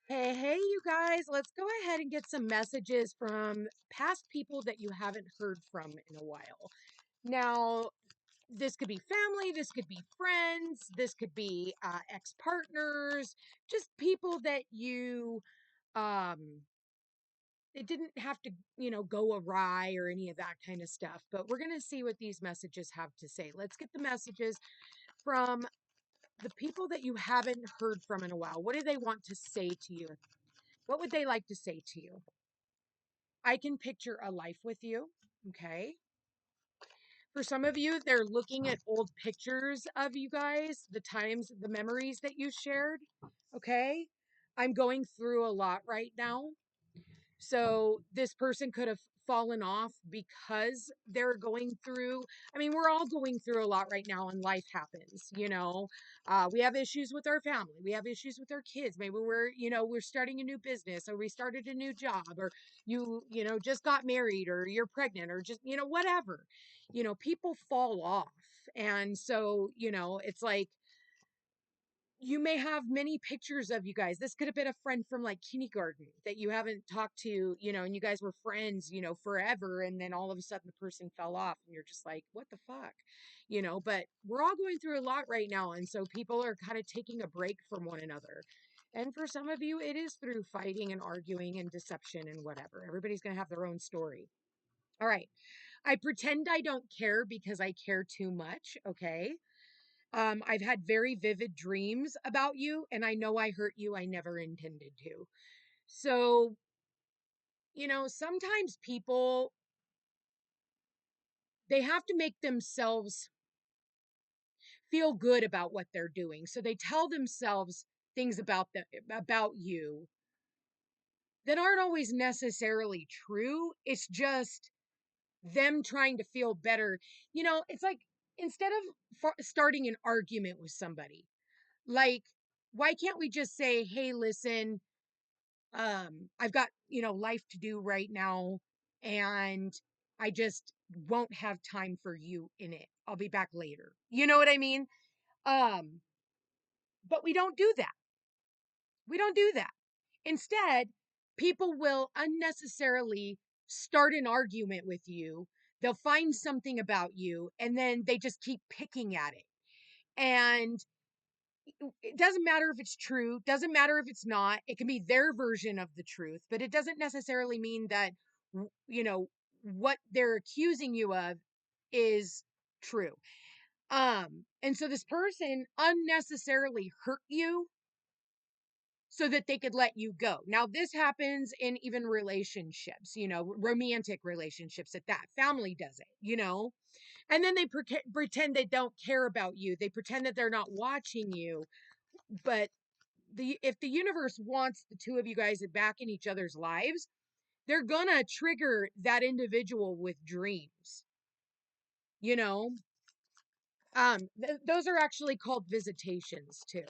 Hey, you guys, let's go ahead and get some messages from past people that you haven't heard from in a while. Now, this could be family, this could be friends, this could be ex partners, just people that um, it didn't have to, go awry or any of that kind of stuff. But we're going to see what these messages have to say. Let's get the messages from the people that you haven't heard from in a while. What do they want to say to you? What would they like to say to you? I can picture a life with you. Okay. For some of you, they're looking at old pictures of you guys, the times, the memories that you shared. Okay. I'm going through a lot right now. So this person could have fallen off because they're going through, I mean, we're all going through a lot right now and life happens. We have issues with our family. We have issues with our kids. Maybe we're starting a new business, or we started a new job, or just got married, or you're pregnant, or just, whatever. People fall off. And so, it's like, you may have many pictures of you guys. This could have been a friend from like kindergarten that you haven't talked to, and you guys were friends, forever. And then all of a sudden the person fell off and you're just like, what the fuck? But we're all going through a lot right now. And so people are kind of taking a break from one another. And for some of you, it is through fighting and arguing and deception and whatever. Everybody's going to have their own story. All right. I pretend I don't care because I care too much. Okay. I've had very vivid dreams about you, and I know I hurt you. I never intended to. So, sometimes people, they have to make themselves feel good about what they're doing. So they tell themselves things about you that aren't always necessarily true. It's just them trying to feel better. It's like, instead of starting an argument with somebody, like, why can't we just say, hey, listen, I've got, life to do right now, and I just won't have time for you in it. I'll be back later. You know what I mean? Um, but we don't do that. We don't do that. Instead, people will unnecessarily start an argument with you. They'll find something about you, and then they just keep picking at it. And it doesn't matter if it's true, doesn't matter if it's not. It can be their version of the truth, but it doesn't necessarily mean that what they're accusing you of is true. And so this person unnecessarily hurt you so that they could let you go. Now, this happens in even relationships, romantic relationships, at that. Family does it. And then they pretend they don't care about you. They pretend that they're not watching you. But if the universe wants the two of you guys back in each other's lives, they're gonna trigger that individual with dreams. You know, those are actually called visitations too.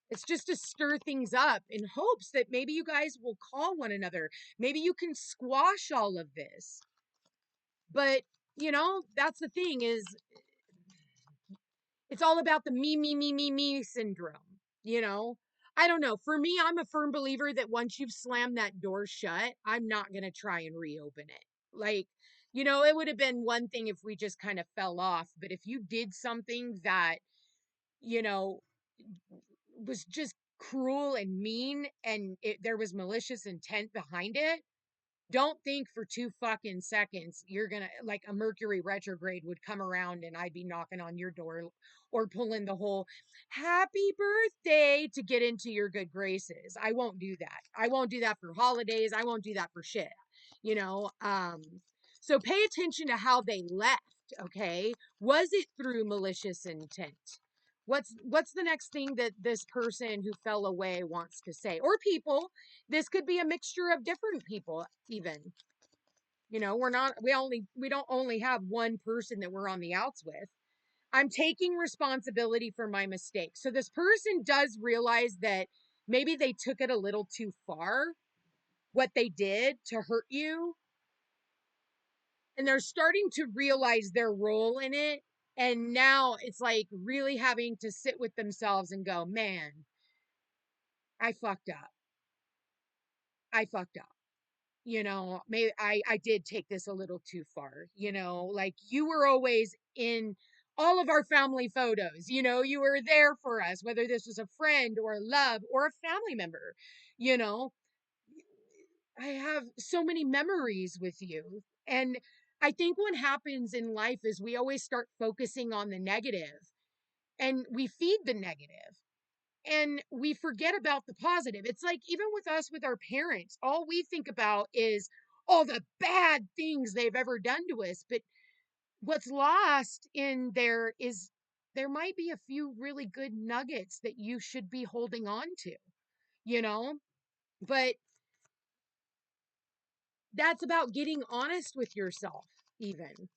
It's just to stir things up in hopes that maybe you guys will call one another. Maybe you can squash all of this. But that's the thing, is it's all about the me syndrome. I don't know. For me, I'm a firm believer that once you've slammed that door shut, I'm not going to try and reopen it. Like, it would have been one thing if we just kind of fell off. But if you did something that, you know, was just cruel and mean, and there was malicious intent behind it, don't think for 2 fucking seconds you're gonna, like, a Mercury retrograde would come around and I'd be knocking on your door or pulling the whole happy birthday to get into your good graces. I won't do that. I won't do that for holidays. I won't do that for shit. You know, um, so pay attention to how they left, okay? Was it through malicious intent? What's the next thing that this person who fell away wants to say? Or people, this could be a mixture of different people even. We don't only have one person that we're on the outs with. I'm taking responsibility for my mistake. So this person does realize that maybe they took it a little too far, what they did to hurt you, and they're starting to realize their role in it. And now it's like really having to sit with themselves and go, man, I fucked up. I fucked up. Maybe I did take this a little too far. Like you were always in all of our family photos. You were there for us, whether this was a friend or a love or a family member. You know, I have so many memories with you. And I think what happens in life is we always start focusing on the negative and we feed the negative and we forget about the positive. It's like even with us, with our parents, all we think about is all the bad things they've ever done to us. But what's lost in there is there might be a few really good nuggets that you should be holding on to, you know? But that's about getting honest with yourself, even.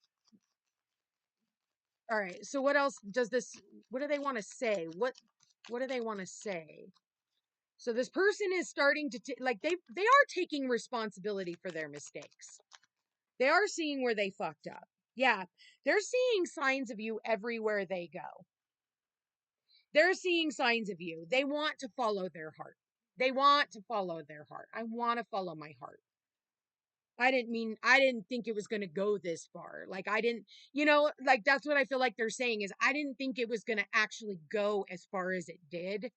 All right. So what else does this what do they want to say? What do they want to say? So this person is starting to like they are taking responsibility for their mistakes. They are seeing where they fucked up. Yeah. They're seeing signs of you everywhere they go. They're seeing signs of you. They want to follow their heart. They want to follow their heart. I want to follow my heart. I didn't think it was going to go this far. Like I didn't, like that's what I feel like they're saying is I didn't think it was going to actually go as far as it did.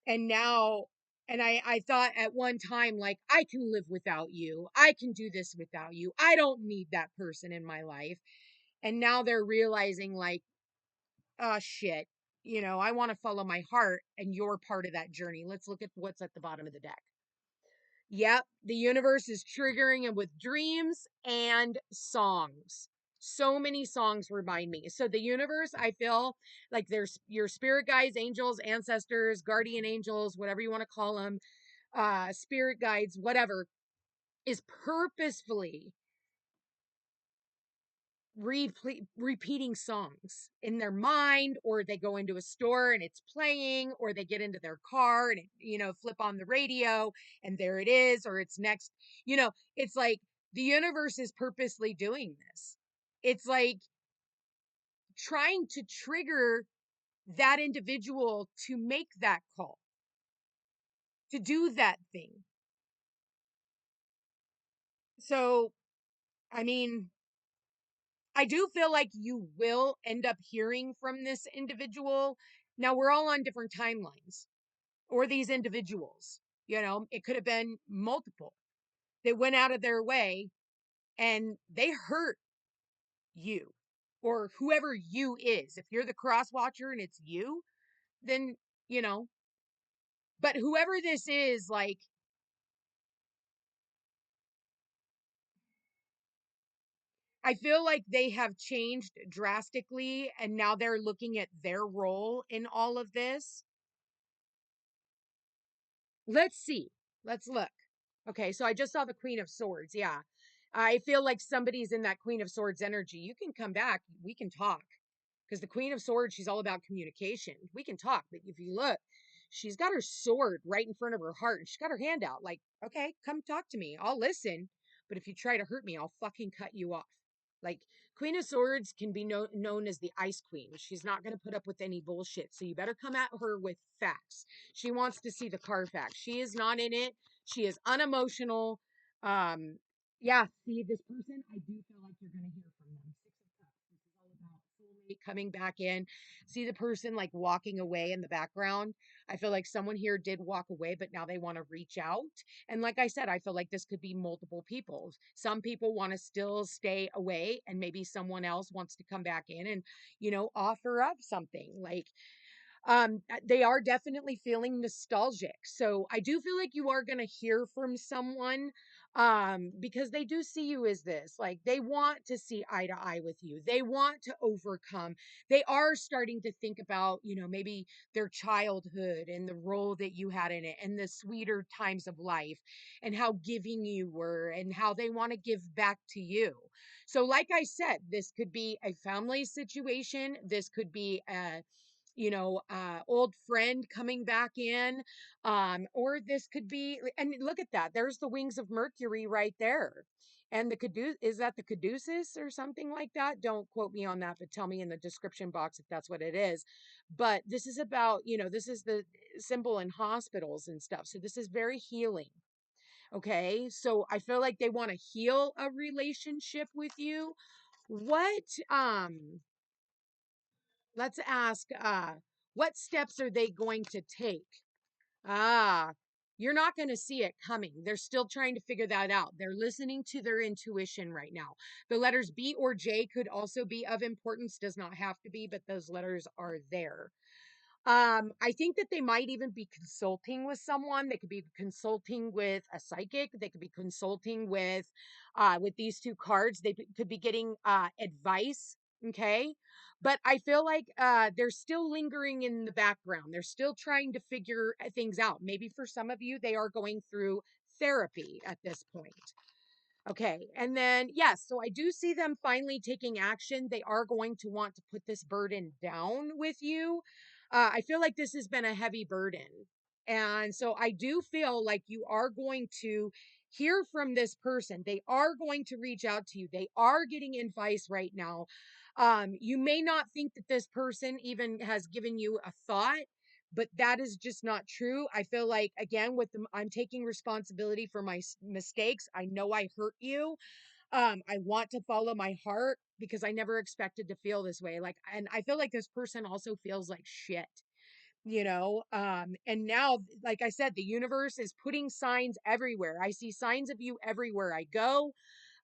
And now, and I thought at one time, like, I can live without you. I can do this without you. I don't need that person in my life. And now they're realizing, like, oh shit, I want to follow my heart and you're part of that journey. Let's look at what's at the bottom of the deck. Yep, the universe is triggering him with dreams and songs. So many songs remind me. So the universe, I feel like there's your spirit guides, angels, ancestors, guardian angels, whatever you want to call them, spirit guides, whatever, is purposefully repeating songs in their mind, or they go into a store and it's playing, or they get into their car and flip on the radio and there it is, or it's next. It's like the universe is purposely doing this. It's like trying to trigger that individual to make that call, to do that thing. So, I mean, I do feel like you will end up hearing from this individual. Now, we're all on different timelines, or these individuals. It could have been multiple that went out of their way and they hurt you or whoever you is. If you're the cross watcher and it's you, then, you know, but whoever this is, like, I feel like they have changed drastically and now they're looking at their role in all of this. Let's see. Let's look. Okay, so I just saw the Queen of Swords. Yeah. I feel like somebody's in that Queen of Swords energy. You can come back. We can talk. Because the Queen of Swords, she's all about communication. We can talk. But if you look, she's got her sword right in front of her heart and she's got her hand out. Like, okay, come talk to me. I'll listen. But if you try to hurt me, I'll fucking cut you off. Like, Queen of Swords can be known as the Ice Queen. She's not going to put up with any bullshit. So you better come at her with facts. She wants to see the Carfax. She is not in it. She is unemotional. Yeah, see this person. I do feel like you're going to hear from them. Six of Cups. This is all about soulmate coming back in. See the person like walking away in the background. I feel like someone here did walk away, but now they want to reach out. And like I said, I feel like this could be multiple people. Some people want to still stay away, and maybe someone else wants to come back in and, offer up something like they are definitely feeling nostalgic. So I do feel like you are going to hear from someone because they do see you as this, like they want to see eye to eye with you, they want to overcome, they are starting to think about maybe their childhood and the role that you had in it and the sweeter times of life and how giving you were and how they want to give back to you. So like I said, this could be a family situation, this could be old friend coming back in. Or this could be, and look at that. There's the wings of Mercury right there. And the caduceus, is that the caduceus or something like that? Don't quote me on that, but tell me in the description box if that's what it is. But this is about, this is the symbol in hospitals and stuff. So this is very healing. Okay. So I feel like they want to heal a relationship with you. What, let's ask, what steps are they going to take? Ah, you're not going to see it coming. They're still trying to figure that out. They're listening to their intuition right now. The letters B or J could also be of importance, does not have to be, but those letters are there. I think that they might even be consulting with someone. They could be consulting with a psychic. They could be consulting with these two cards. They could be getting advice. Okay. But I feel like they're still lingering in the background. They're still trying to figure things out. Maybe for some of you, they are going through therapy at this point. Okay. And then, yes, so I do see them finally taking action. They are going to want to put this burden down with you. I feel like this has been a heavy burden. And so I do feel like you are going to hear from this person. They are going to reach out to you. They are getting advice right now. You may not think that this person even has given you a thought, but that is just not true. I feel like, again, I'm taking responsibility for my mistakes. I know I hurt you. I want to follow my heart because I never expected to feel this way. Like, and I feel like this person also feels like shit, and now, like I said, the universe is putting signs everywhere. I see signs of you everywhere I go.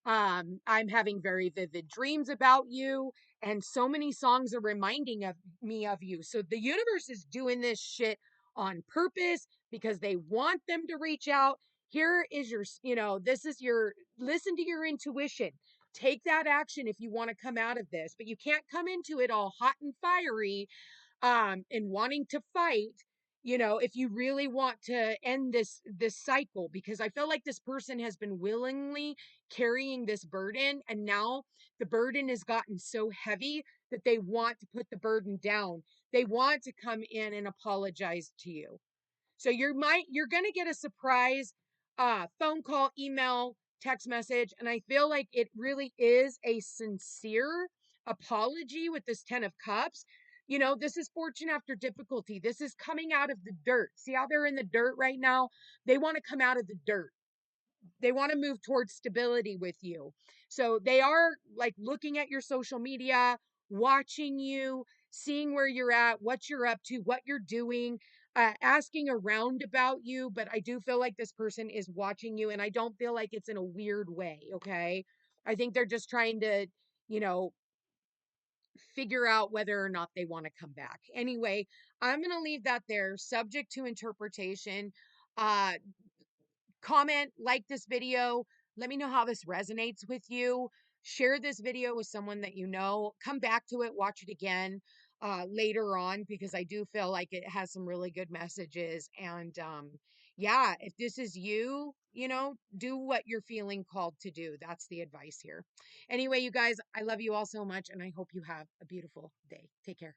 I'm having very vivid dreams about you, and so many songs are reminding of me of you. So the universe is doing this shit on purpose because they want them to reach out. Here is this is your, listen to your intuition. Take that action if you want to come out of this, but you can't come into it all hot and fiery and wanting to fight, if you really want to end this cycle, because I feel like this person has been willingly carrying this burden, and now the burden has gotten so heavy that they want to put the burden down. They want to come in and apologize to you. So you're going to get a surprise phone call, email, text message, and I feel like it really is a sincere apology with this 10 of cups. This is fortune after difficulty. This is coming out of the dirt. See how they're in the dirt right now? They want to come out of the dirt. They want to move towards stability with you. So they are like looking at your social media, watching you, seeing where you're at, what you're up to, what you're doing, asking around about you. But I do feel like this person is watching you, and I don't feel like it's in a weird way. Okay. I think they're just trying to, you know, figure out whether or not they want to come back. Anyway, I'm going to leave that there, subject to interpretation. Uh, Comment, like this video. Let me know how this resonates with you. Share this video with someone that you know. Come back to it, watch it again later on, because I do feel like it has some really good messages. And yeah, if this is you, do what you're feeling called to do. That's the advice here. Anyway, you guys, I love you all so much, and I hope you have a beautiful day. Take care.